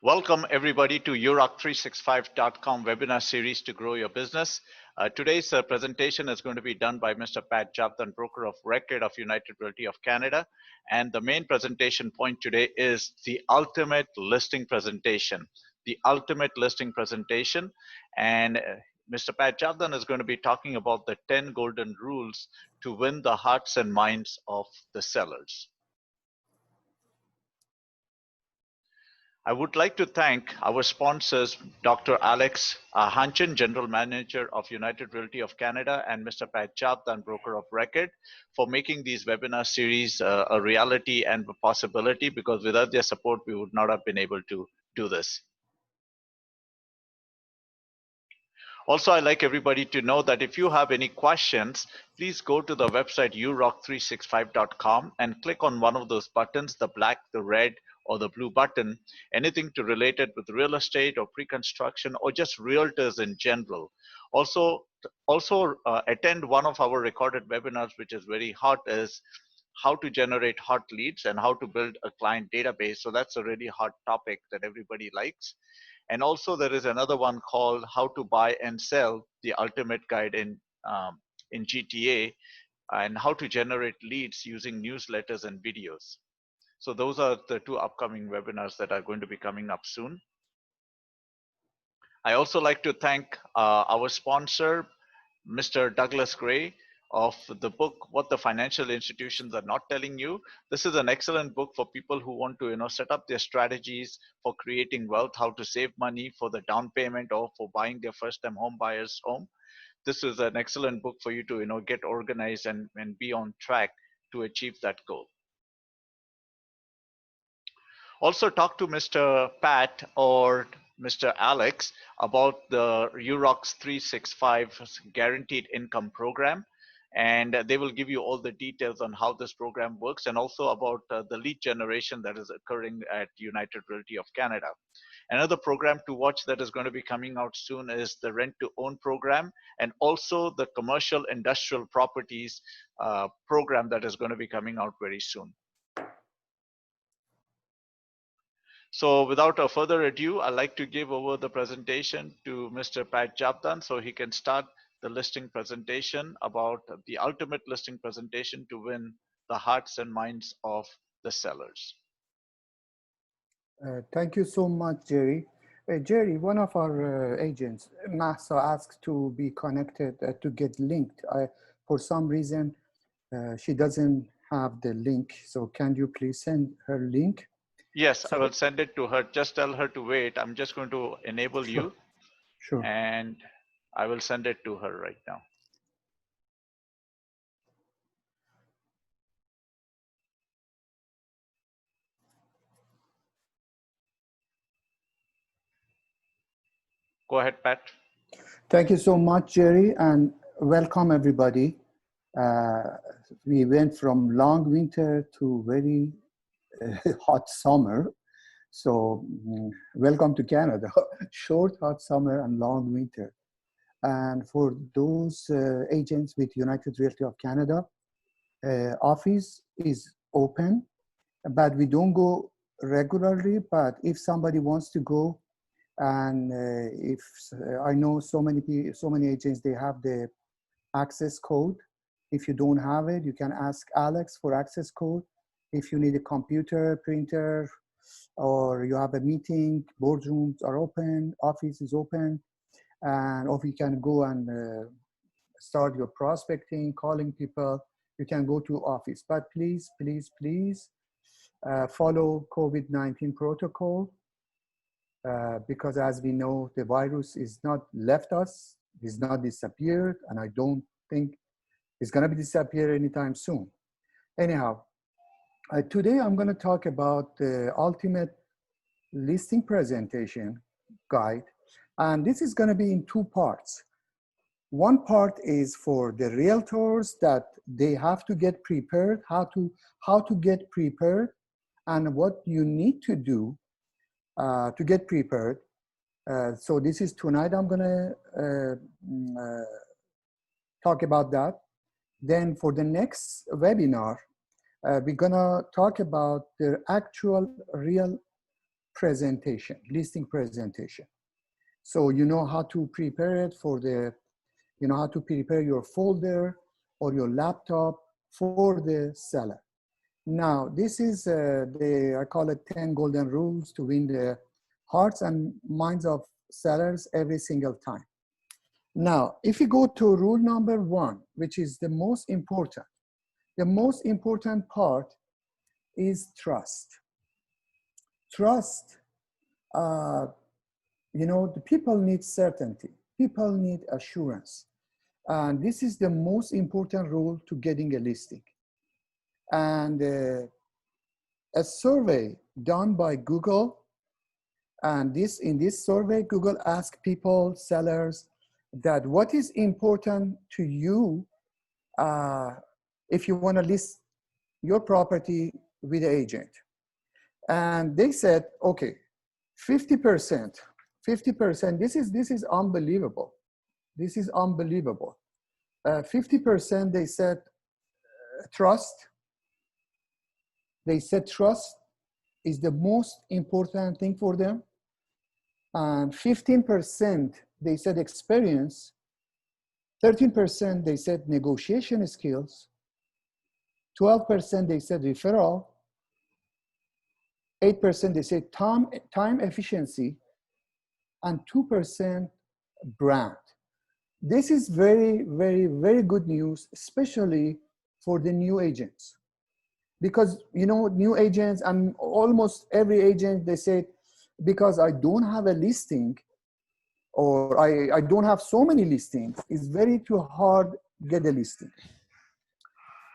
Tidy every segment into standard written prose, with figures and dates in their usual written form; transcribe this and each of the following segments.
Welcome everybody to uroc365.com webinar series to grow your business. Today's presentation is going to be done by Mr. Pat Javdan, broker of record of United Realty of Canada. And the main presentation point today is the ultimate listing presentation. The ultimate listing presentation. And Mr. Pat Javdan is going to be talking about the 10 golden rules to win the hearts and minds of the sellers. I would like to thank our sponsors, Dr. Alex Hanchin, General Manager of United Realty of Canada, and Mr. Pat Javdan, Broker of Record, for making these webinar series a reality and a possibility, because without their support, we would not have been able to do this. Also, I'd like everybody to know that if you have any questions, please go to the website uroc365.com and click on one of those buttons, the black, the red, or the blue button, anything to relate it with real estate or pre-construction or just realtors in general. Also attend one of our recorded webinars, which is very hot, is how to generate hot leads and how to build a client database. So that's a really hot topic that everybody likes. And also there is another one called How to Buy and Sell, the Ultimate Guide in GTA, and how to generate leads using newsletters and videos. So those are the two upcoming webinars that are going to be coming up soon. I also like to thank our sponsor, Mr. Douglas Gray, of the book What the Financial Institutions Are Not Telling You. This is an excellent book for people who want to set up their strategies for creating wealth, how to save money for the down payment or for buying their first time home buyer's home. This is an excellent book for you to get organized and be on track to achieve that goal. Also talk to Mr. Pat or Mr. Alex about the UROC's 365 guaranteed income program, and they will give you all the details on how this program works and also about the lead generation that is occurring at United Realty of Canada. Another program to watch that is going to be coming out soon is the rent to own program, and also the commercial industrial properties program that is going to be coming out very soon. So without a further ado, I'd like to give over the presentation to Mr. Pat Javdan so he can start the listing presentation about the ultimate listing presentation to win the hearts and minds of the sellers. Thank you so much, Jerry. Jerry, one of our agents, Mahsa, asked to be connected, to get linked. For some reason, she doesn't have the link. So can you please send her link? Yes, I will send it to her. Just tell her to wait. I'm just going to enable you. Sure. And I will send it to her right now. Go ahead, Pat. Thank you so much, Jerry, and welcome everybody. We went from long winter to very hot summer. So welcome to Canada, short hot summer and long winter. And for those agents with United Realty of Canada, office is open, but we don't go regularly. But if somebody wants to go, and if I know so many agents, they have the access code. If you don't have it, you can ask Alex for access code. If you need a computer, printer, or you have a meeting, boardrooms are open, office is open, and or you can go and start your prospecting, calling people, you can go to office. But please, please, please follow COVID-19 protocol because as we know, the virus is not left us, it's not disappeared, and I don't think it's gonna be disappear anytime soon. Anyhow, today I'm gonna talk about the ultimate listing presentation guide. And this is gonna be in two parts. One part is for the realtors that they have to get prepared, how to get prepared and what you need to do to get prepared. So this is tonight I'm gonna talk about that. Then for the next webinar, we're gonna talk about the actual real presentation, listing presentation. So you know how to prepare it for the, you know how to prepare your folder or your laptop for the seller. Now, this is I call it 10 golden rules to win the hearts and minds of sellers every single time. Now, if you go to rule number 1, which is the most important part is trust. Trust, you know, the people need certainty. People need assurance. And this is the most important rule to getting a listing. And a survey done by Google, and in this survey, Google asked people, sellers, that what is important to you if you want to list your property with an agent. And they said, okay, 50%, this is unbelievable. This is unbelievable. 50% they said trust. They said trust is the most important thing for them. And 15% they said experience. 13% they said negotiation skills. 12% they said referral. 8% they said time efficiency. And 2% brand. This is very, very, very good news, especially for the new agents. Because, you know, new agents, and almost every agent, they say, because I don't have a listing, or I don't have so many listings, it's very too hard to get a listing.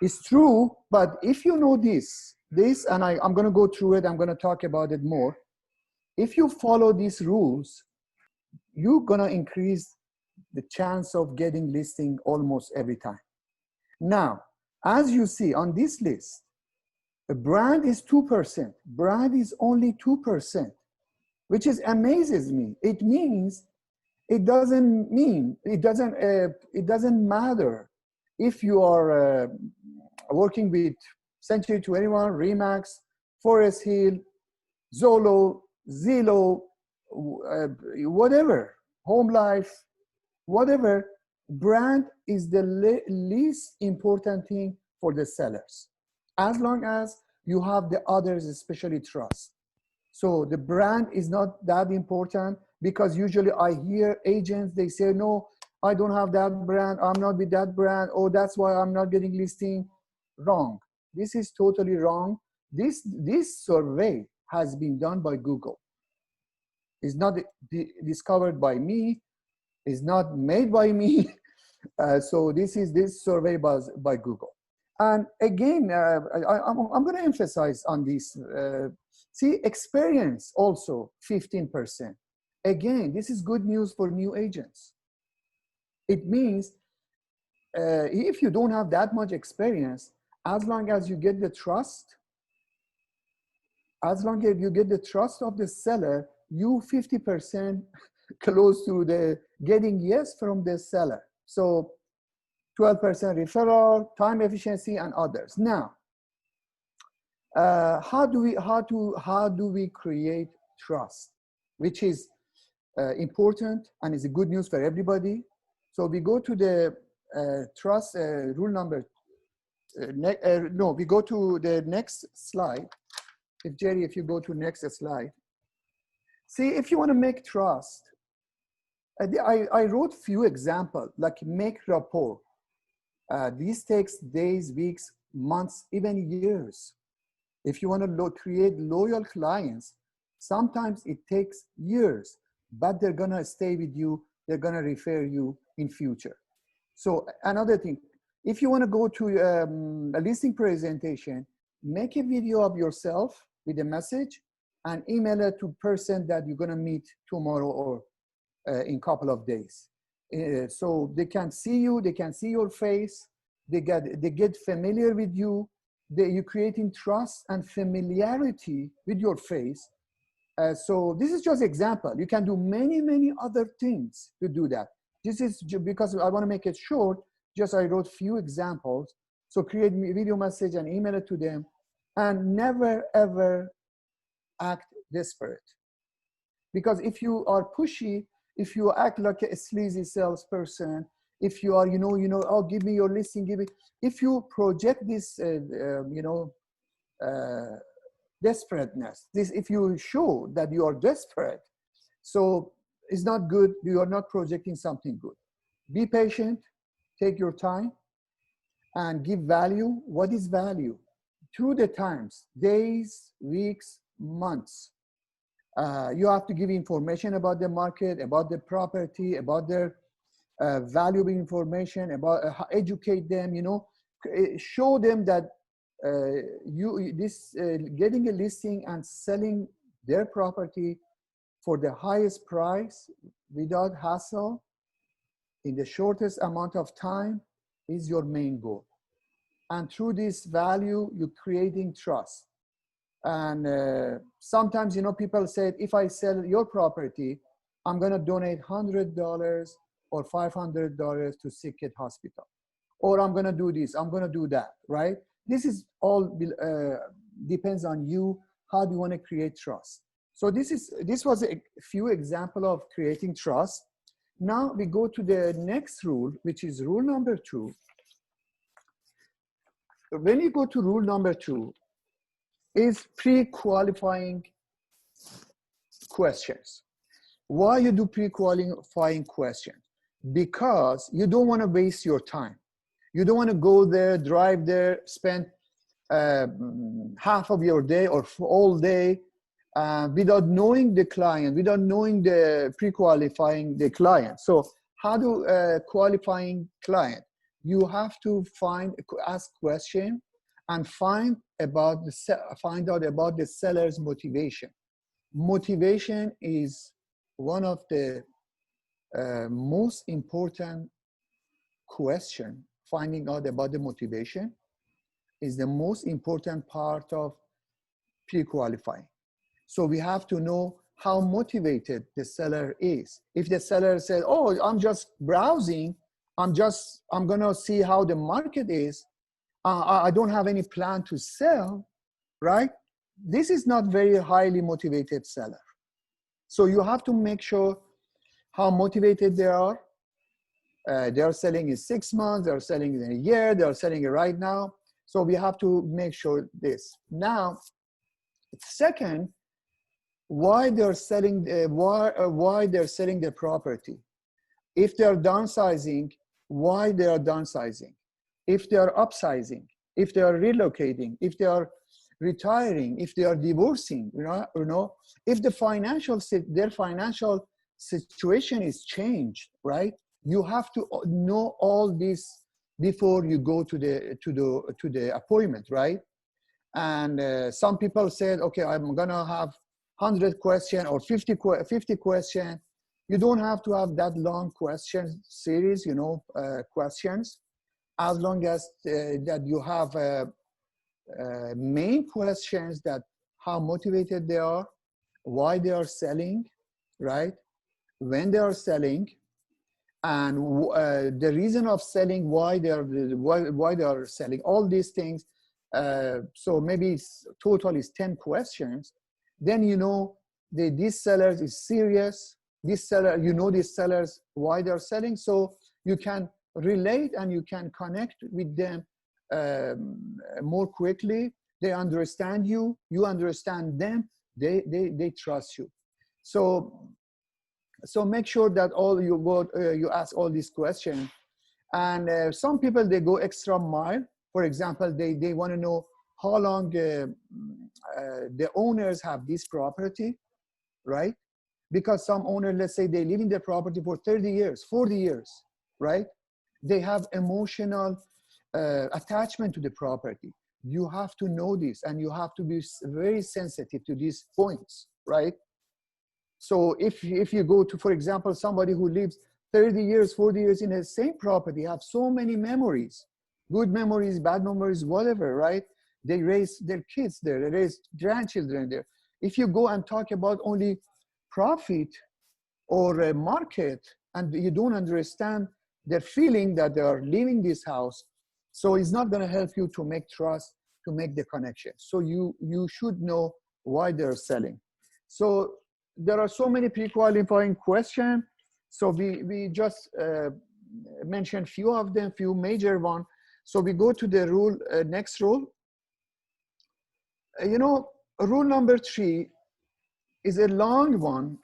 It's true, but if you know this, and I'm gonna go through it, I'm gonna talk about it more. If you follow these rules, you're gonna increase the chance of getting listing almost every time. Now, as you see on this list, the brand is 2%. Brand is only 2%, which amazes me. It means it doesn't matter if you are working with Century 21, Remax, Forest Hill, Zolo, Zillow, whatever, Home Life, whatever. Brand is the least important thing for the sellers, as long as you have the others, especially trust. So the brand is not that important, because usually I hear agents, they say, no, I don't have that brand, I'm not with that brand, oh, that's why I'm not getting listing. Wrong. This is totally wrong. This survey has been done by Google. It's not discovered by me. It's not made by me. So this survey was by Google. And again, I'm going to emphasize on this. See, experience also 15%. Again, this is good news for new agents. It means if you don't have that much experience, as long as you get the trust, as long as you get the trust of the seller, you 50% close to the getting yes from the seller. So 12% referral, time efficiency, and others. Now, how do we create trust, which is important and is a good news for everybody. So we go to the trust rule number. No, we go to the next slide. If Jerry, if you go to next slide. See, if you want to make trust, I wrote few examples, like make rapport. This takes days, weeks, months, even years. If you want to create loyal clients, sometimes it takes years, but they're gonna stay with you, they're gonna refer you in future. So another thing, if you want to go to a listing presentation, make a video of yourself with a message and email it to person that you're gonna meet tomorrow or in a couple of days. So they can see you, they can see your face, they get familiar with you, you're creating trust and familiarity with your face. So this is just example. You can do many, many other things to do that. This is because I want to make it short, just I wrote few examples. So create a video message and email it to them, and never ever act desperate. Because if you are pushy, if you act like a sleazy salesperson, if you are, oh, give me your listing, give me, if you project this, desperateness, if you show that you are desperate, so it's not good. You are not projecting something good. Be patient, take your time, and give value. What is value? Through the times, days, weeks, months. You have to give information about the market, about the property, about their valuable information, about educate them, show them that getting a listing and selling their property for the highest price without hassle in the shortest amount of time is your main goal. And through this value, you're creating trust. And sometimes, people say, if I sell your property, I'm going to donate $100 or $500 to sick kid hospital, or I'm going to do this, I'm going to do that, right? This is all depends on you. How do you want to create trust? So this was a few examples of creating trust. Now we go to the next rule, which is rule number 2. When you go to rule number 2, is pre-qualifying questions. Why you do pre-qualifying questions? Because you don't want to waste your time. You don't want to go there, drive there, spend half of your day or all day without knowing the client, without knowing the pre-qualifying the client. So how do qualifying client? You have to ask question and find out about the seller's motivation. Motivation is one of the most important question. Finding out about the motivation is the most important part of pre-qualifying. So we have to know how motivated the seller is. If the seller says, oh, I'm just browsing, I'm gonna see how the market is, I don't have any plan to sell, right? This is not very highly motivated seller. So you have to make sure how motivated they are. They are selling in 6 months, they are selling in a year, they are selling it right now. So we have to make sure this. Now, second, why they're selling their property. If they are downsizing, why they are downsizing. If they are upsizing, if they are relocating, if they are retiring, if they are divorcing, if their financial situation is changed, right? You have to know all this before you go to the appointment, right? And some people said, okay, I'm gonna have 100 questions or 50 questions. You don't have to have that long question series, questions, as long as that you have main questions, that how motivated they are, why they are selling, right? When they are selling, and the reason of selling, why they are selling, all these things. So maybe total is 10 questions. Then this seller is serious. This seller, these sellers, why they're selling. So you can relate and you can connect with them more quickly. They understand you, you understand them, they trust you. So make sure that you ask all these questions. And some people, they go extra mile. For example, they want to know how long the owners have this property, right? Because some owners, let's say they live in their property for 30 years, 40 years, right? They have emotional attachment to the property. You have to know this, and you have to be very sensitive to these points, right? So if you go to, for example, somebody who lives 30 years, 40 years in the same property, have so many memories, good memories, bad memories, whatever, right? They raise their kids there, they raise grandchildren there. If you go and talk about only profit or a market, and you don't understand their feeling that they are leaving this house, so it's not going to help you to make trust, to make the connection. So you should know why they're selling. So there are so many pre-qualifying questions. So we just mentioned few of them, few major one. So we go to the rule, next rule. Rule number 3 is a long one,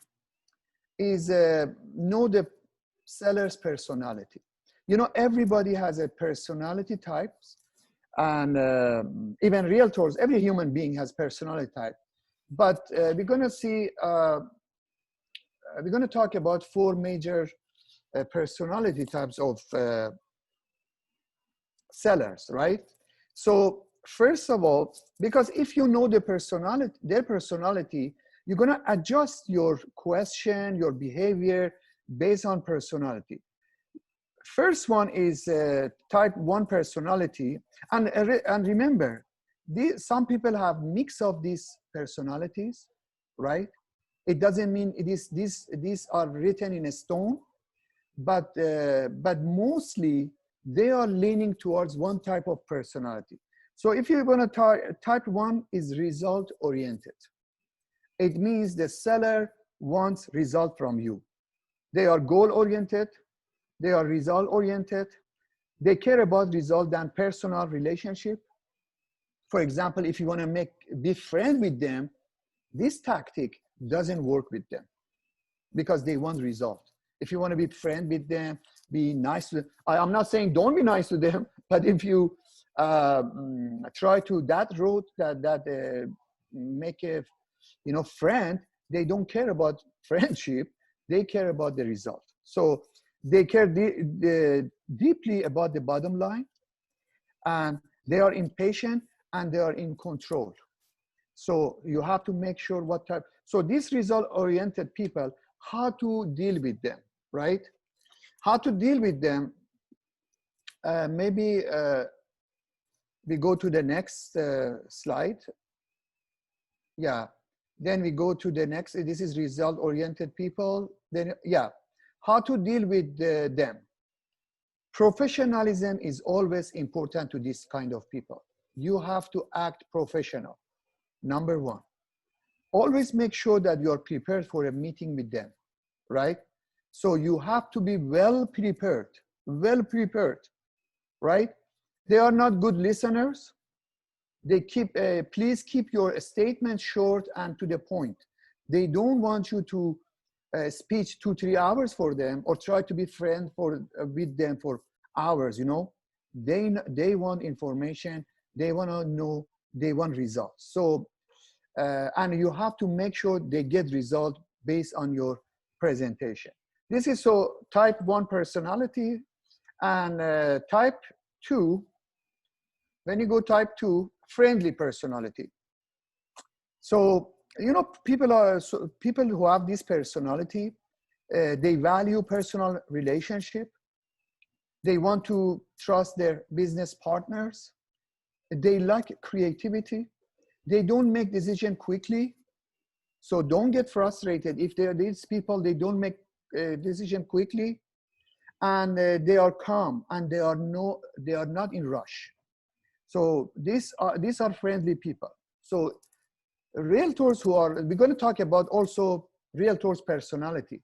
is know the seller's personality. Everybody has a personality types, and even realtors, every human being has personality type. But we're going to see, we're going to talk about 4 major personality types of sellers, right? So first of all, because if you know their personality, you're going to adjust your question, your behavior based on personality. First one is type 1 personality. And remember, some people have mix of these personalities, right? It doesn't mean these are written in a stone, but mostly they are leaning towards one type of personality. So if you're going to type 1 is result oriented. It means the seller wants result from you. They are goal oriented. They are result oriented. They care about result than personal relationship. For example, if you want to be friend with them, this tactic doesn't work with them because they want result. If you want to be friend with them, be nice to them. I'm not saying don't be nice to them, but if you try to that route that make a friend, they don't care about friendship. They care about the result. So they care deeply about the bottom line, and they are impatient and they are in control. So you have to make sure what type. So these result-oriented people, how to deal with them, right? How to deal with them. Maybe we go to the next slide. Yeah. Then we go to the next. This is result-oriented people. Then, yeah. How to deal with them. Professionalism is always important to this kind of people. You have to act professional. Number 1. Always make sure that you are prepared for a meeting with them, right? So you have to be well prepared, right? They are not good listeners. They please keep your statement short and to the point. They don't want you to speech 2-3 hours for them or try to be friend with them for hours. They want information. They want to know. They want results. So and you have to make sure they get result based on your presentation. This is so type 1 personality. And type 2, when you go type 2, friendly personality. So people who have this personality, they value personal relationship. They want to trust their business partners. They like creativity. They don't make decision quickly. So don't get frustrated if there are these people, they don't make a decision quickly, and they are calm and they are not in rush. So these are friendly people. So realtors we're going to talk about also realtors personality.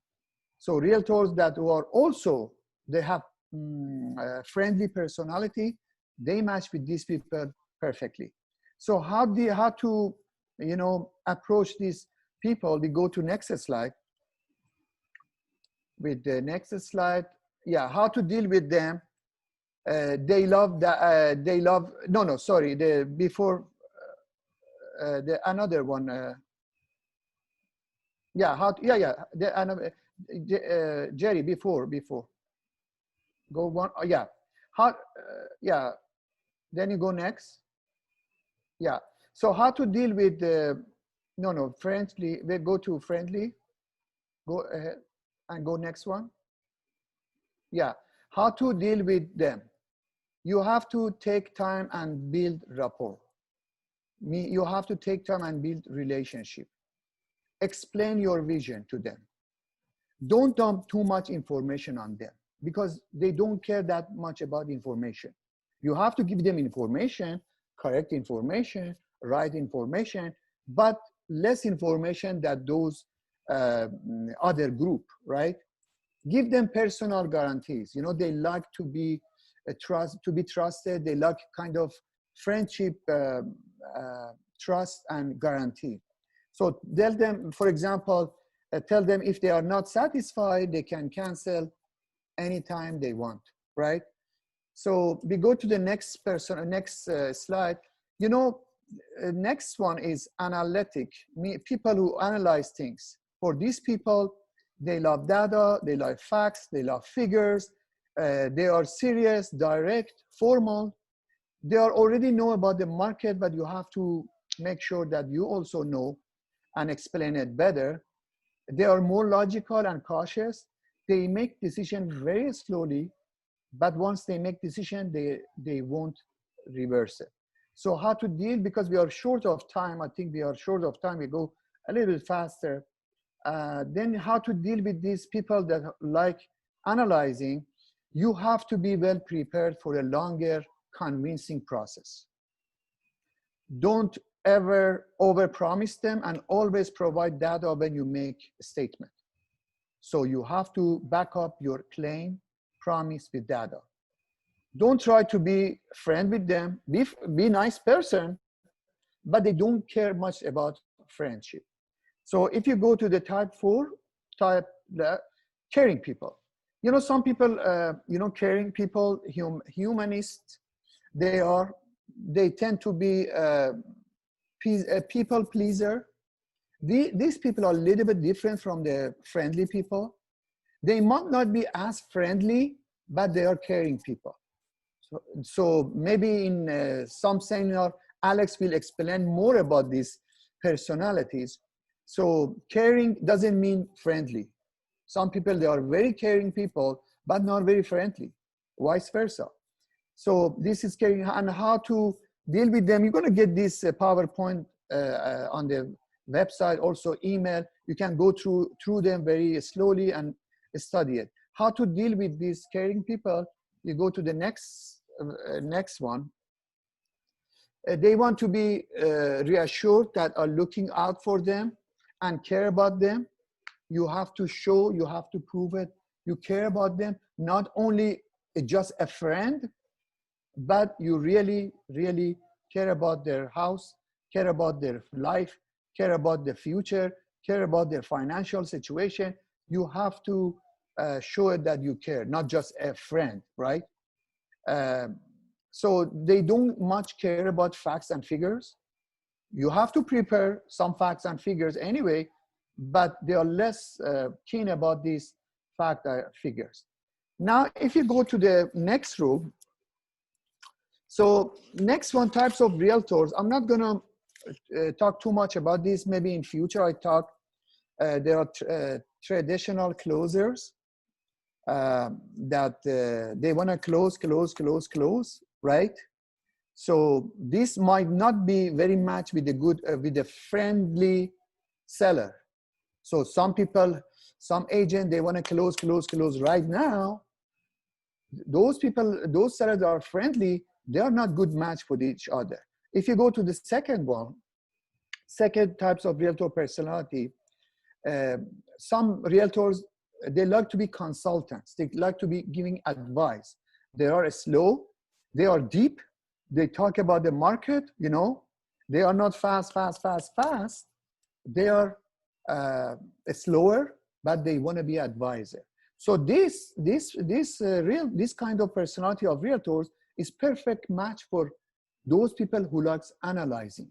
So realtors that who are also, they have friendly personality, they match with these people perfectly. So how to approach these people? We go to next slide. With the next slide, yeah, how to deal with them. They love that. They love. No, sorry. The before the another one. Yeah. How? Yeah. The another. Jerry, before. Go one. Oh, yeah. How? Yeah. Then you go next. Yeah. So how to deal with friendly. We go to friendly. Go ahead and go next one. Yeah. How to deal with them. You have to take time and build rapport. You have to take time and build relationship. Explain your vision to them. Don't dump too much information on them because they don't care that much about information. You have to give them information, correct information, right information, but less information than those other group, right? Give them personal guarantees. You know, they like to be trusted. They like kind of friendship, trust and guarantee. So tell them, for example, tell them if they are not satisfied, they can cancel anytime they want, right? So we go to the next person, next slide. You know, next one is analytic, people who analyze things. For these people, they love data, they love facts, they love figures, they are serious, direct, formal. They already know about the market, but you have to make sure that you also know and explain it better. They are more logical and cautious. They make decisions very slowly, but once they make decision, they won't reverse it. So how to deal, because we are short of time, I think we are short of time, we go a little bit faster. Then how to deal with these people that like analyzing. You have to be well prepared for a longer convincing process. Don't ever overpromise them, and always provide data when you make a statement. So you have to back up your claim, promise with data. Don't try to be friend with them. Be nice person, but they don't care much about friendship. So if you go to the type 4, caring people. You know, some people, you know, caring people, humanists, they tend to be a people pleaser. These people are a little bit different from the friendly people. They might not be as friendly, but they are caring people. So maybe in some seminar, Alex will explain more about these personalities. So caring doesn't mean friendly. Some people, they are very caring people, but not very friendly, vice versa. So this is caring, and how to deal with them. You're going to get this PowerPoint on the website, also email. You can go through them very slowly and study it. How to deal with these caring people. You go to the next one. They want to be reassured that are looking out for them and care about them. You have to show, you have to prove it. You care about them, not only just a friend, but you really, really care about their house, care about their life, care about the future, care about their financial situation. You have to show it that you care, not just a friend, right? So they don't much care about facts and figures. You have to prepare some facts and figures anyway, but they are less keen about these fact figures. Now, if you go to the next room, so next one, types of realtors. I'm not gonna talk too much about this. Maybe in future I talk. There are traditional closers that they wanna close, right? So this might not be very much with the good, with the friendly seller. So some people, some agent, they want to close right now. Those people, those sellers are friendly, they are not good match for each other. If you go to the second one, second types of realtor personality, some realtors, they like to be consultants. They like to be giving advice. They are slow, they are deep. They talk about the market, you know. They are not fast. They are slower, but they want to be advisor. So this kind of personality of realtors is perfect match for those people who likes analyzing.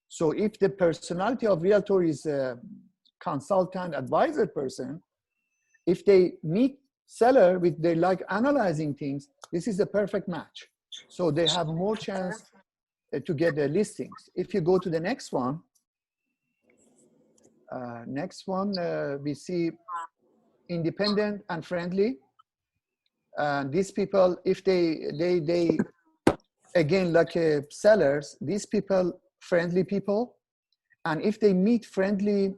So if the personality of realtor is a consultant advisor person, if they meet seller with they like analyzing things, this is a perfect match. So they have more chance to get the listings. If you go to the next one, we see independent and friendly. These people, if they again, like sellers, these people, friendly people, and if they meet friendly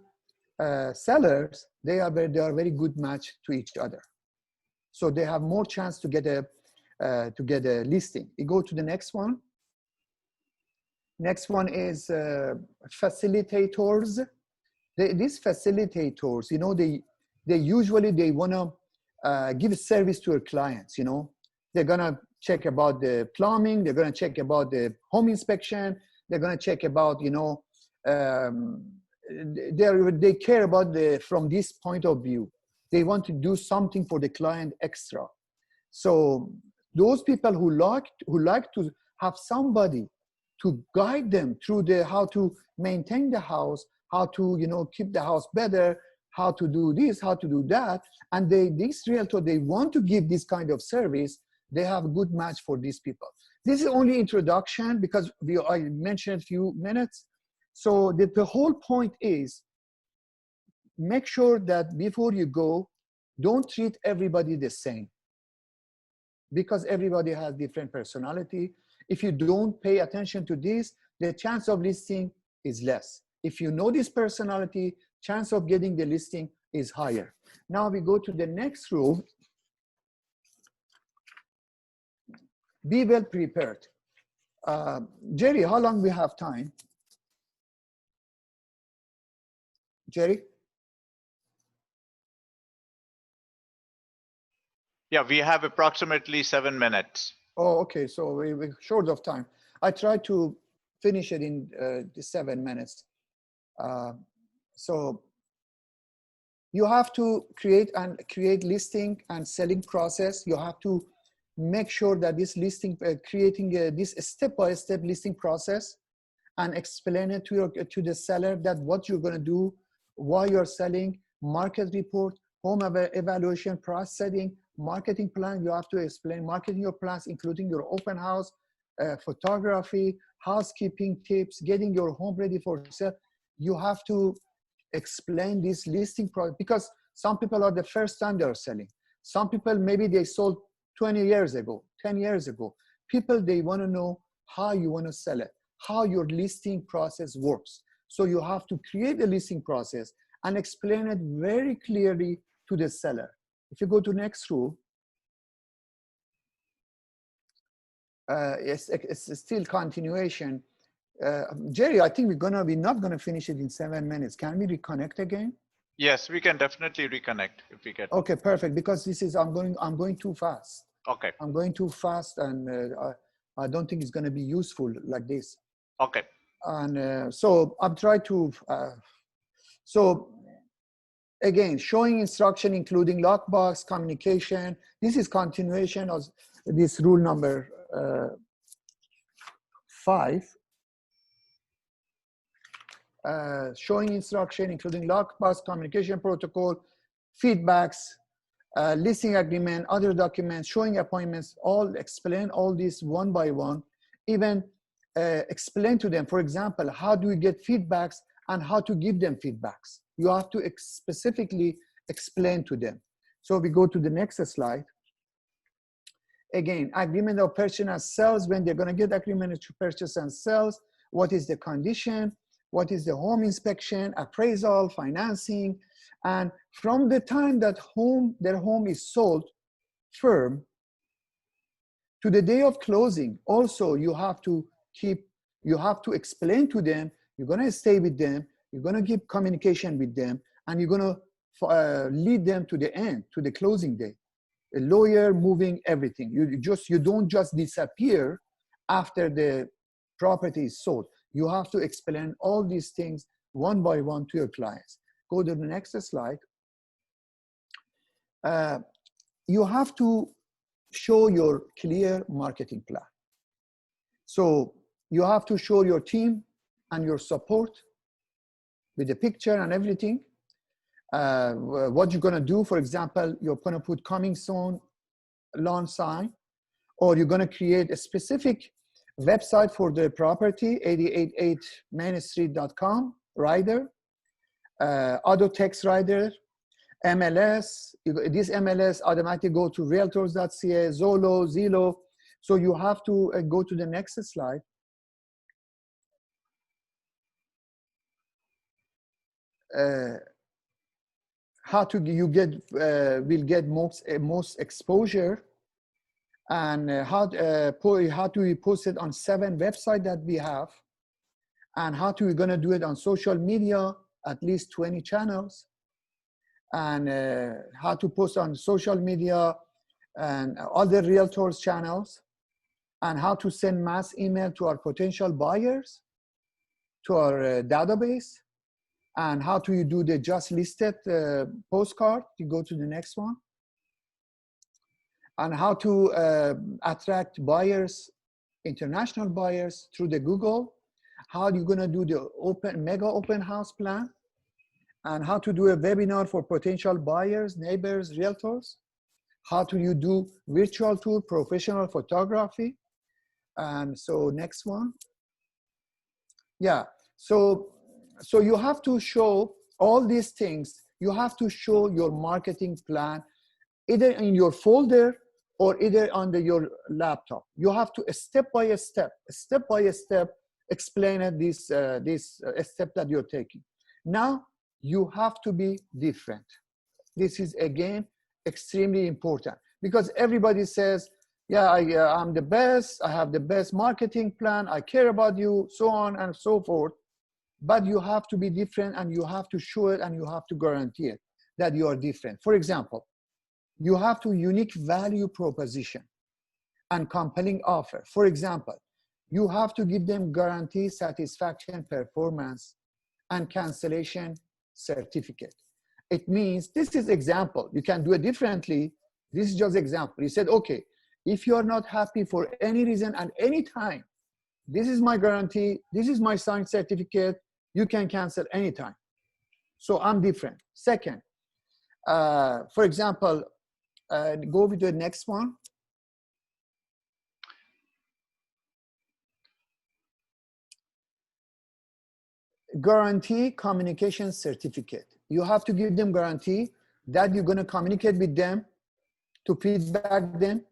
sellers, they are very good match to each other. So they have more chance to get a listing. You go to the next one. Next one is facilitators. These facilitators, you know, they usually they want to give service to their clients. You know, they're gonna check about the plumbing, they're gonna check about the home inspection, they're gonna check about, you know, they care about the from this point of view. They want to do something for the client extra. So those people who like to have somebody to guide them through the how to maintain the house, how to, you know, keep the house better, how to do this, how to do that, and this realtor, they want to give this kind of service, they have a good match for these people. This is only introduction because I mentioned a few minutes. So the whole point is make sure that before you go, don't treat everybody the same, because everybody has different personality. If you don't pay attention to this, the chance of listing is less. If you know this personality, chance of getting the listing is higher. Now we go to the next rule. Be well prepared. Jerry, how long we have time? Jerry? Yeah, we have approximately 7 minutes. Oh, okay, so we're short of time. I try to finish it in the 7 minutes. So you have to create listing and selling process. You have to make sure that this listing, creating this step-by-step listing process, and explain it to the seller that what you're going to do, why you're selling, market report, home evaluation, price setting, marketing plan. You have to explain marketing your plans, including your open house, photography, housekeeping tips, getting your home ready for sale. You have to explain this listing process, because some people are the first time they're selling. Some people, maybe they sold 20 years ago, 10 years ago. People, they want to know how you want to sell it, how your listing process works. So you have to create a listing process and explain it very clearly to the seller. If you go to next rule, it's still continuation. Jerry, I think we're not gonna finish it in 7 minutes. Can we reconnect again? Yes, we can definitely reconnect if we get. Okay, perfect. Because this is I'm going too fast. Okay. I'm going too fast, and I don't think it's gonna be useful like this. Okay. And so I'm trying to. So again, showing instruction including lockbox communication. This is continuation of this rule number 5. Showing instruction including lockbox communication protocol, feedbacks, listing agreement, other documents, showing appointments, all explain all this one by one. Even explain to them, for example, how do we get feedbacks and how to give them feedbacks. You have to specifically explain to them. So we go to the next slide. Again, agreement of purchase and sales, when they're gonna get agreement to purchase and sales, what is the condition, what is the home inspection, appraisal, financing, and from the time that their home is sold firm to the day of closing, also you have to explain to them, you're gonna stay with them, you're gonna keep communication with them, and you're gonna lead them to the end, to the closing day. A lawyer moving everything. You don't just disappear after the property is sold. You have to explain all these things one by one to your clients. Go to the next slide. You have to show your clear marketing plan. So you have to show your team and your support with the picture and everything. What you're gonna do, for example, you're gonna put coming soon lawn sign, or you're gonna create a specific website for the property, 888mainstreet.com, rider, auto text rider, MLS. This MLS automatically go to realtors.ca, Zillow. So you have to go to the next slide. How to you get will get most exposure, and how do we post it on 7 websites that we have. and how to, you're gonna do it on social media, at least 20 channels, and how to post on social media and other realtors channels, and how to send mass email to our potential buyers, to our database, and how to do the just listed postcard. You go to the next one. And how to attract buyers, international buyers through the Google. How are you gonna do the mega open house plan? And how to do a webinar for potential buyers, neighbors, realtors. How do you do virtual tour, professional photography? And so next one. Yeah, so you have to show all these things. You have to show your marketing plan, either in your folder or either on your laptop. You have to step by step explain it, this step that you're taking. Now, you have to be different. This is, again, extremely important, because everybody says, yeah, I'm the best, I have the best marketing plan, I care about you, so on and so forth. But you have to be different, and you have to show it, and you have to guarantee it that you are different. For example, you have to unique value proposition and compelling offer. For example, you have to give them guarantee satisfaction, performance, and cancellation certificate. It means, this is example, you can do it differently. This is just example. You said, okay, if you are not happy for any reason and any time, this is my guarantee, this is my signed certificate, you can cancel anytime. So I'm different. Second, for example, go with the next one. Guarantee communication certificate. You have to give them guarantee that you're going to communicate with them, to feedback them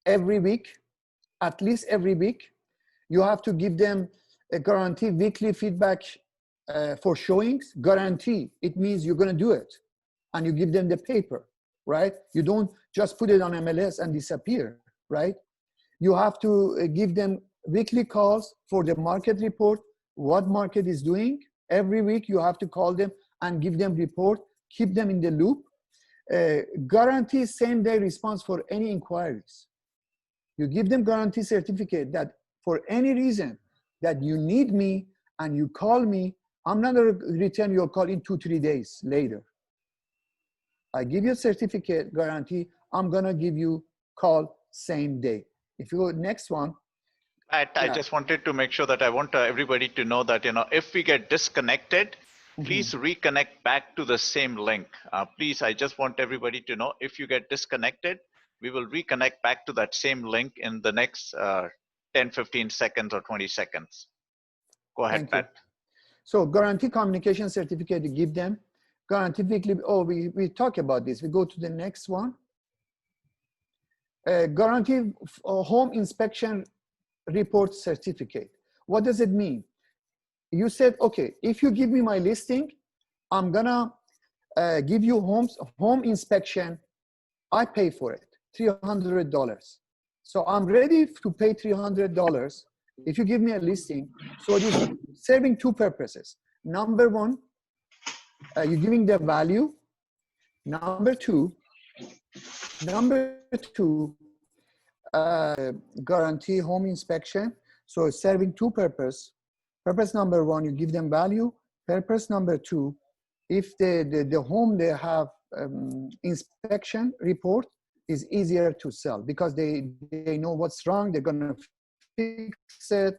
every week, at least every week. You have to give them a guarantee weekly feedback for showings. Guarantee, it means you're going to do it, and you give them the paper, right? You don't just put it on MLS and disappear, right? You have to give them weekly calls for the market report, what market is doing. Every week you have to call them and give them report, keep them in the loop. Guarantee same-day response for any inquiries. You give them guarantee certificate that for any reason that you need me and you call me, I'm not going to return your call in 2-3 days later. I give you a certificate guarantee, I'm going to give you call same day. If you go next one. I just wanted to make sure that I want everybody to know that, if we get disconnected, please reconnect back to the same link. Please, I just want everybody to know, if you get disconnected, we will reconnect back to that same link in the next 10, 15 seconds or 20 seconds. Go ahead, Pat. So guarantee communication certificate, you give them. Guarantee weekly, we talk about this. We go to the next one. Guarantee home inspection report certificate. What does it mean? You said, okay, if you give me my listing, I'm gonna give you home inspection. I pay for it, $300. So I'm ready to pay $300 if you give me a listing. So it is serving two purposes. Number one, you're giving the value. Number two, guarantee home inspection. So it's serving two purposes. Purpose number one, you give them value. Purpose number two, if the home they have inspection report is easier to sell, because they know what's wrong, they're gonna fix it,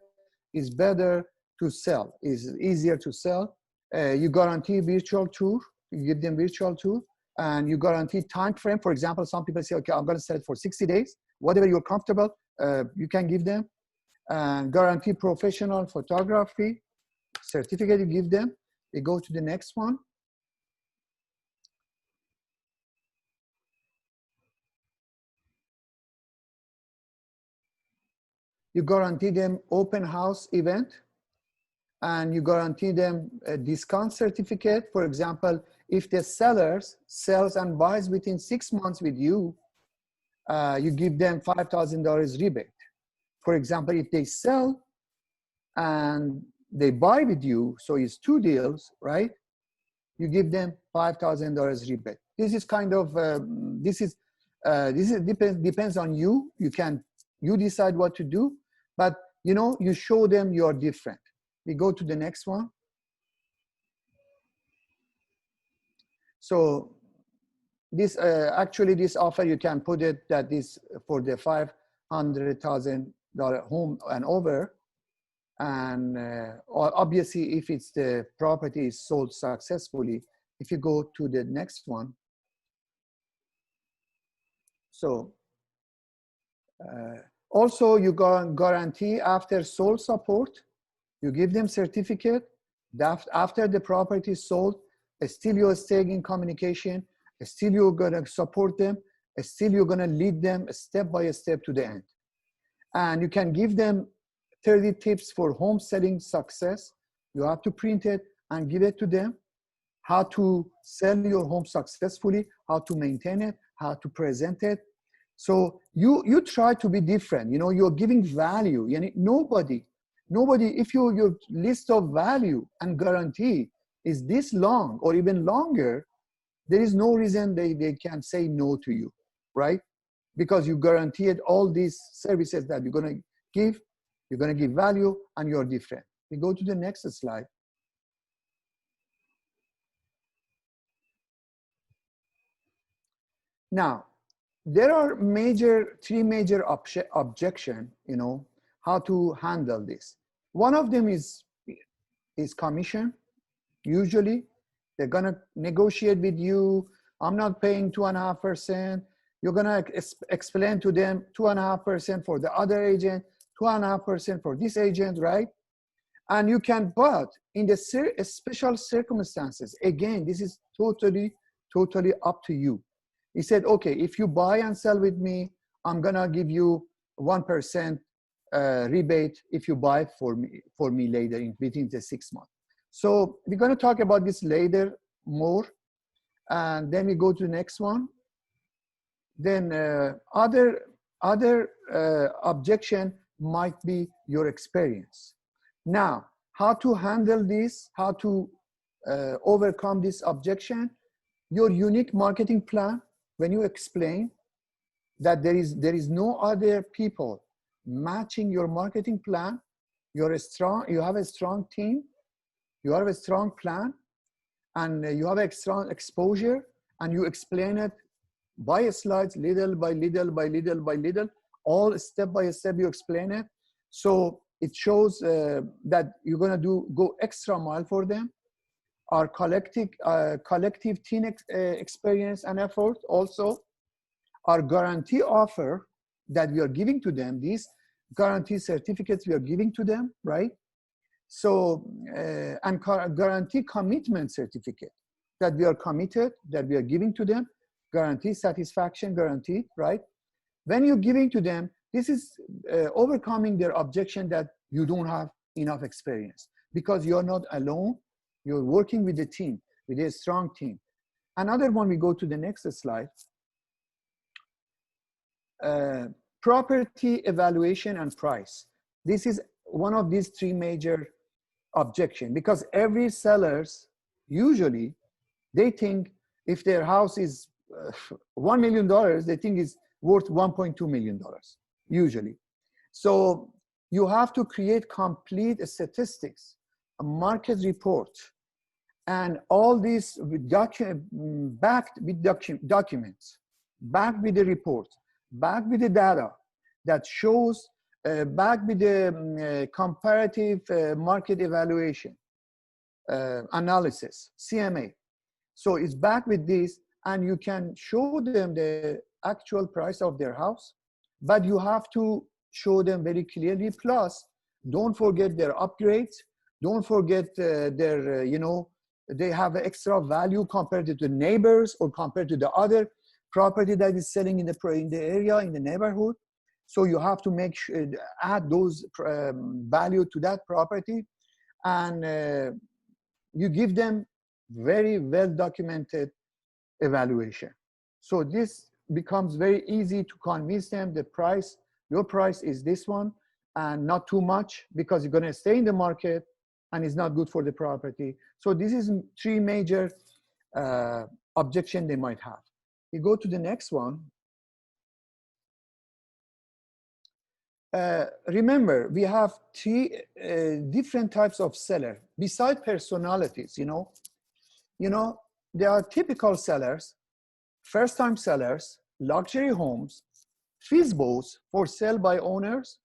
is better to sell, is easier to sell. You guarantee virtual tour, you give them virtual tour, and you guarantee time frame. For example, some people say, okay, I'm gonna sell it for 60 days. Whatever you're comfortable, you can give them. And guarantee professional photography certificate, you give them. They go to the next one. You guarantee them open house event, and you guarantee them a discount certificate. For example, if the sellers sells and buys within 6 months with you, you give them $5,000 rebate. For example, if they sell and they buy with you, so it's 2 deals, right? You give them $5,000 rebate. This is kind of depends on you. You decide what to do, but you show them you're different. We go to the next one. So this actually this offer, you can put it that is for the $500,000 home and over. And obviously, if it's the property is sold successfully, if you go to the next one. So also you guarantee after sold support, you give them certificate that after the property is sold, still you're staying in communication, still you're gonna support them, still you're gonna lead them step by step to the end. And you can give them 30 tips for home selling success. You have to print it and give it to them. How to sell your home successfully, how to maintain it, how to present it. So you try to be different. You're giving value. Nobody, if your list of value and guarantee is this long or even longer, there is no reason they can say no to you, right? Because you guaranteed all these services that you're going to give value, and you're different. We go to the next slide. Now, there are three major objection, how to handle this. One of them is commission. Usually, they're gonna negotiate with you. I'm not paying 2.5%. You're gonna explain to them 2.5% for the other agent, 2.5% for this agent, right? And you can, but in the special circumstances, again, this is totally up to you. He said, okay, if you buy and sell with me, I'm gonna give you 1% rebate if you buy for me later within the 6 months. So we're gonna talk about this later more. And then we go to the next one. Then other objection might be your experience. Now, how to handle this, how to overcome this objection, your unique marketing plan. When you explain that there is no other people matching your marketing plan, you have a strong team, you have a strong plan, and you have a strong exposure, and you explain it by slides, little by little, all step by step you explain it. So it shows that you're gonna go extra mile for them. Our collective team experience and effort, also our guarantee offer that we are giving to them, these guarantee certificates we are giving to them, right? So, and guarantee commitment certificate that we are committed, that we are giving to them, guarantee satisfaction guarantee, right? When you're giving to them, this is overcoming their objection that you don't have enough experience, because you're not alone. You're working with a team, with a strong team. Another one, we go to the next slide. Property evaluation and price. This is one of these three major objections, because every sellers, usually, they think if their house is $1 million, they think it's worth $1.2 million, usually. So you have to create complete statistics, a market report, and all these backed with documents, backed with the report, backed with the data that shows, backed with the comparative market evaluation analysis, CMA. So it's backed with this, and you can show them the actual price of their house, but you have to show them very clearly. Plus, don't forget their upgrades. Don't forget their, they have extra value compared to the neighbors or compared to the other property that is selling in the area, in the neighborhood. So you have to make sure, add those value to that property, and you give them very well documented evaluation. So this becomes very easy to convince them the price, your price is this one, and not too much, because you're going to stay in the market. and it's not good for the property. So this is three major objection they might have. We go to the next one. Remember, we have three different types of seller. Beside personalities, there are typical sellers, first-time sellers, luxury homes, FISBOs, for sale by owners,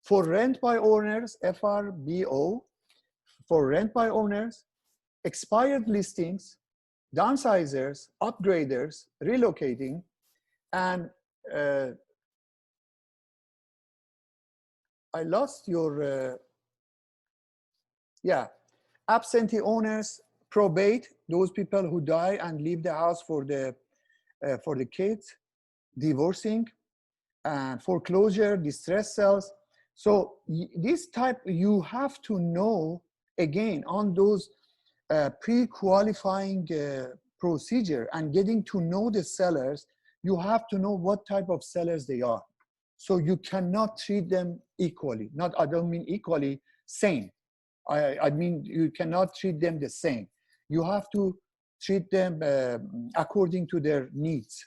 for rent by owners, FRBO, for rent by owners, expired listings, downsizers, upgraders, relocating, and I lost your, absentee owners, probate, those people who die and leave the house for the kids, divorcing, and foreclosure, distress sales. So this type, you have to know, again, on those pre-qualifying procedure and getting to know the sellers, you have to know what type of sellers they are. So you cannot treat them equally. I don't mean equally, same. I mean, you cannot treat them the same. You have to treat them according to their needs.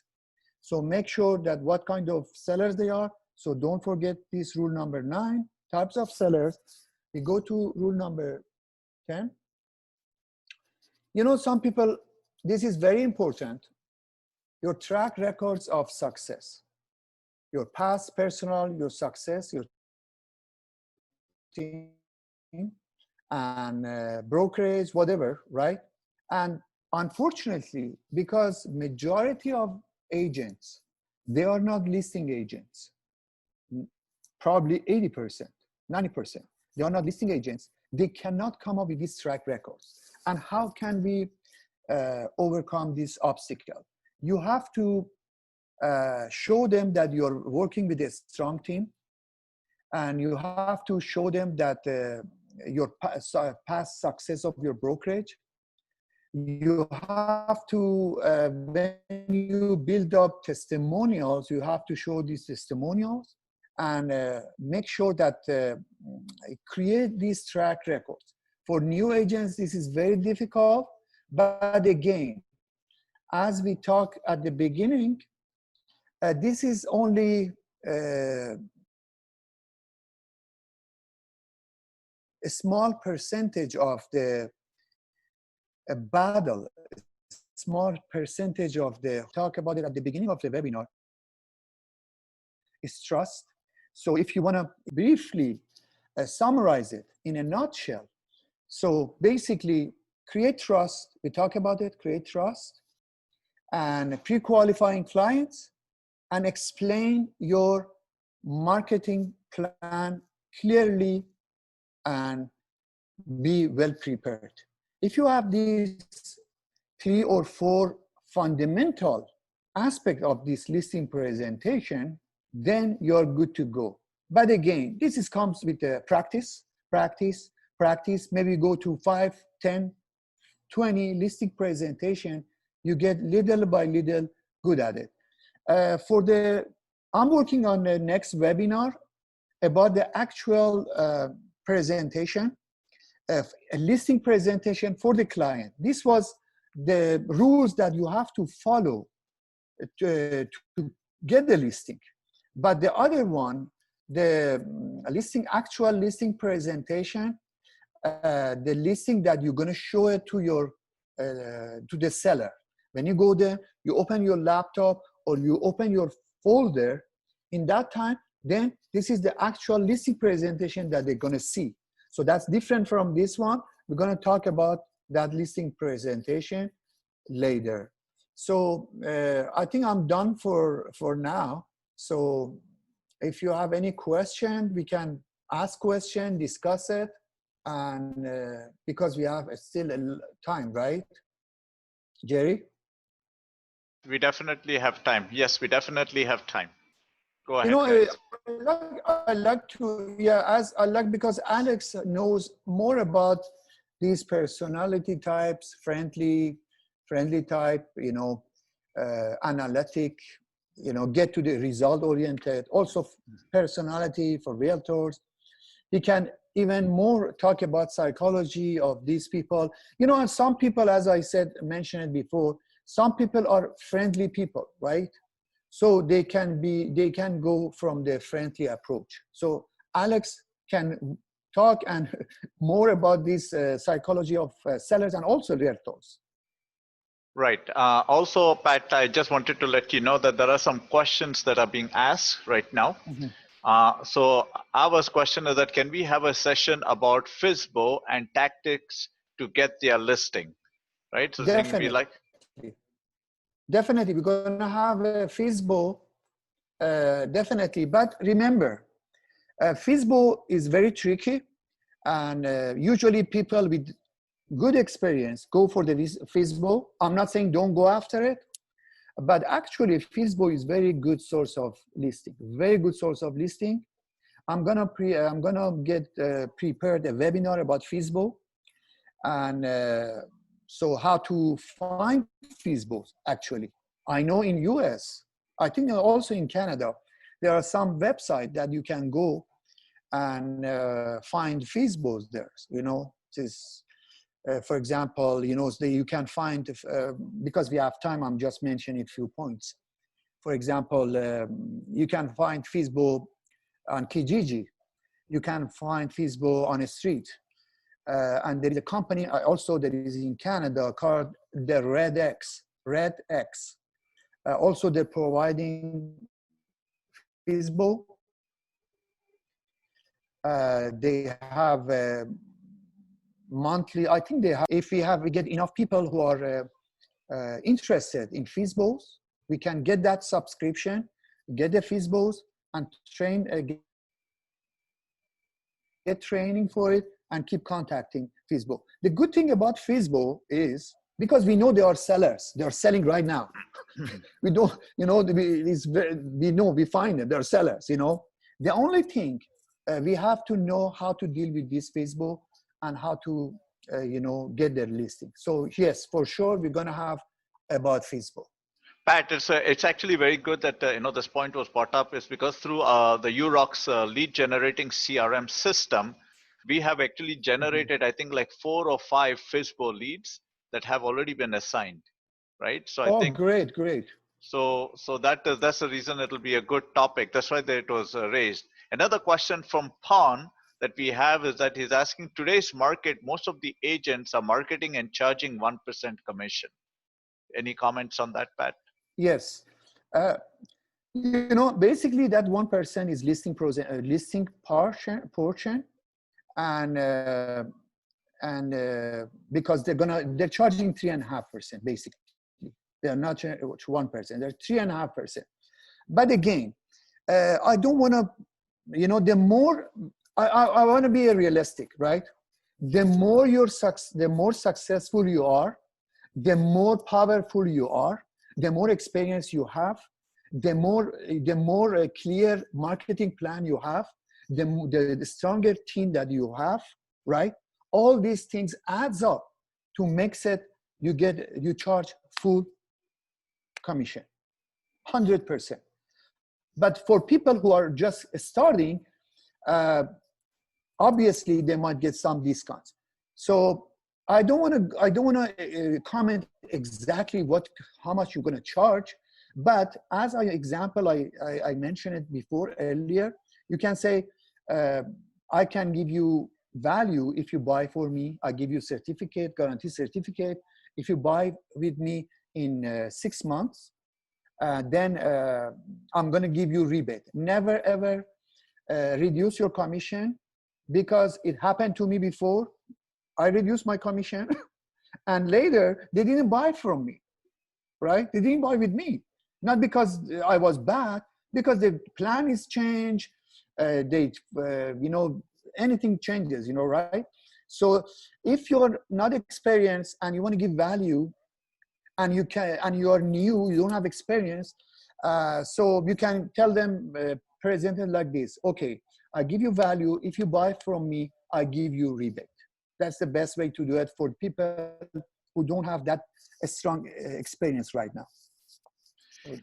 So make sure that what kind of sellers they are. So don't forget this rule number 9, types of sellers. We go to rule number 10. Some people, this is very important, your track records of success, your past personal, your success, your team, and brokerage, whatever, right? And unfortunately, because majority of agents, they are not listing agents, probably 80%, 90%, they are not listing agents, they cannot come up with these track records. And how can we overcome this obstacle? You have to show them that you're working with a strong team, and you have to show them that your past success of your brokerage. You have to, when you build up testimonials, you have to show these testimonials and make sure that create these track records. For new agents, this is very difficult, but again, as we talked at the beginning, this is only a small percentage of the battle, a small percentage of the, talk about it at the beginning of the webinar, is trust. So if you want to briefly summarize it in a nutshell, so basically create trust, we talk about it, create trust, and pre-qualifying clients, and explain your marketing plan clearly and be well prepared. If you have these 3 or 4 fundamental aspects of this listing presentation, then you're good to go. But again, this comes with practice, maybe go to 5, 10, 20 listing presentation, you get little by little good at it. I'm working on the next webinar about the actual presentation, a listing presentation for the client. This was the rules that you have to follow to get the listing. But the other one, the actual listing presentation, the listing that you're going to show it to your to the seller. When you go there, you open your laptop or you open your folder. In that time, then this is the actual listing presentation that they're going to see. So that's different from this one. We're going to talk about that listing presentation later. So I think I'm done for now. So if you have any question, we can ask question, discuss it, and because we have still time, right, Jerry? We definitely have time. Yes, we definitely have time. Go ahead, guys. I like to, because Alex knows more about these personality types, friendly type, analytic, get to the result oriented, also personality for realtors. He can even more talk about psychology of these people. You know, and some people, as I said, mentioned it before, some people are friendly people, right? So they can go from the friendly approach. So Alex can talk and more about this psychology of sellers and also realtors. Right. Also, Pat, I just wanted to let you know that there are some questions that are being asked right now. Mhm. So our question is that can we have a session about FISBO and tactics to get their listing? Right. So saying we like. Definitely. Definitely, we're going to have a FISBO, definitely. But remember, FISBO is very tricky, and usually people with good experience go for the FISBO. I'm not saying don't go after it, but actually FISBO is very good source of listing, very good source of listing. I'm gonna get prepared a webinar about FISBO, and so how to find FISBOs actually. I know in US, I think also in Canada, there are some websites that you can go and find FISBOs there. You know, this, for example, you know, you can find, because we have time, I'm just mentioning a few points. For example, you can find FISBO on Kijiji. You can find FISBO on a street. And there is a company also that is in Canada called the RedX. Also, they're providing FISBO. They have monthly, I think they have, if we get enough people who are interested in FISBOs, we can get that subscription, get the FISBOs, and get training for it, and keep contacting FISBO. The good thing about FISBO is, because we know they are sellers, they are selling right now. We don't, you know, we know, we find them, they're sellers, you know. The only thing, we have to know how to deal with this FISBO and how to, you know, get their listing. So yes, for sure, we're gonna have about FISBO. Pat, it's actually very good that you know this point was brought up, is because through the UROC's lead generating CRM system, we have actually Mhm. generated, I think, like 4 or 5 FISBO leads that have already been assigned, right? So I Oh, think great, great. that's the reason it'll be a good topic. That's why it was raised. Another question from Pon that we have is that he's asking, today's market, most of the agents are marketing and charging 1% commission. Any comments on that, Pat? Yes. Uh, you know, basically that 1% is listing portion, and because they're charging 3.5% basically. They're not 1%. They're 3.5%. But again, I don't want to, you know, the more I want to be realistic, right? The more the more successful you are, the more powerful you are, the more experience you have, the more clear marketing plan you have, the stronger team that you have, right? All these things adds up to makes it, you charge full commission, 100%. But for people who are just starting, uh, obviously they might get some discounts. So I don't want to comment exactly how much you're going to charge, but as an example, I mentioned it before earlier. You can say, uh, I can give you value if you buy for me. I give you certificate, guarantee certificate. If you buy with me in 6 months, then I'm going to give you rebate. Never ever reduce your commission, because it happened to me before. I reduced my commission and later they didn't buy from me, right? They didn't buy with me. Not because I was bad, because the plan is changed. You know, anything changes, you know, right? So if you're not experienced and you want to give value, and you are new, you don't have experience, so you can tell them, present it like this: okay, I give you value. If you buy from me, I give you rebate. That's the best way to do it for people who don't have that strong experience right now.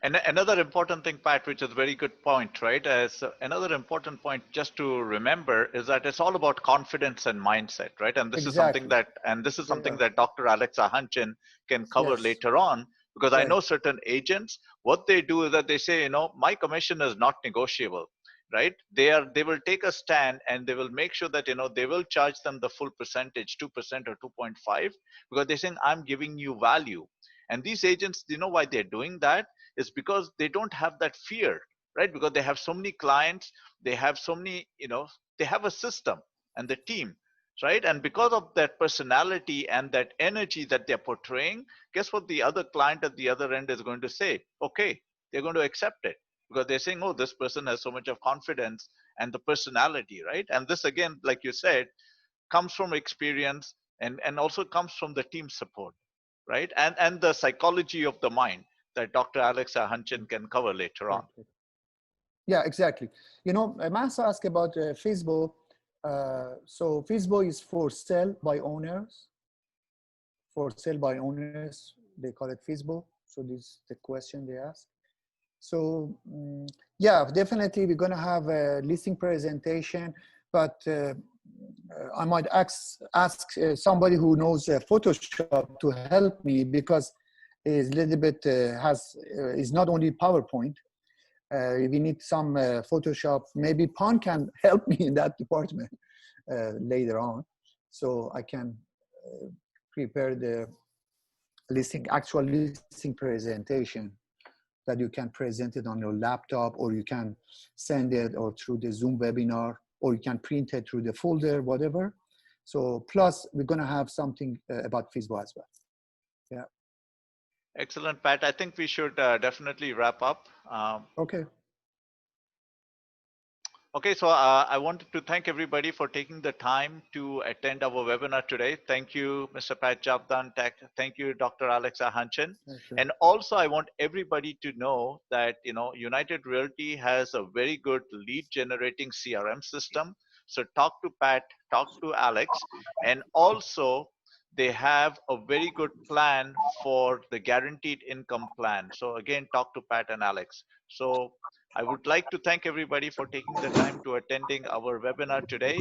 And another important thing, Pat, which is a very good point, right? As another important point just to remember is that it's all about confidence and mindset, right? And this is something Exactly. that Dr. Alexa Hunchin can cover Yes. later on, because I Right. know certain agents, what they do is that they say, my commission is not negotiable, right? They will take a stand and they will make sure that they will charge them the full percentage, 2% or 2.5, because they're saying I'm giving you value. And these agents, why they're doing that is because they don't have that fear, right? Because they have so many clients, they have so many, they have a system and the team, right? And because of that personality and that energy that they're portraying, guess what the other client at the other end is going to say? Okay, they're going to accept it, because they're saying, oh, this person has so much of confidence and the personality, right? And this, again, like you said, comes from experience, and also comes from the team support, right? And the psychology of the mind that Dr. Alexa Hunchin can cover later on. Right. Yeah, exactly. Mas asked about Facebook. So Facebook is for sale by owners. For sale by owners, they call it Facebook. So this is the question they ask. So yeah, definitely we're gonna have a listing presentation, but I might ask somebody who knows Photoshop to help me, because it's a little bit is not only PowerPoint. We need some Photoshop. Maybe Pon can help me in that department later on, so I can prepare the actual listing presentation that you can present it on your laptop, or you can send it or through the Zoom webinar, or you can print it through the folder, whatever. So plus we're gonna have something about FISBO as well. Yeah. Excellent, Pat. I think we should definitely wrap up. Okay. Okay, so I wanted to thank everybody for taking the time to attend our webinar today. Thank you, Mr. Pat Javdan. Thank you, Dr. Alexa Hanchin. Okay. And also, I want everybody to know that United Realty has a very good lead generating CRM system. So talk to Pat, talk to Alex, and also they have a very good plan for the guaranteed income plan. So again, talk to Pat and Alex. So I would like to thank everybody for taking the time to attending our webinar today.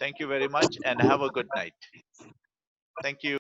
Thank you very much and have a good night. Thank you.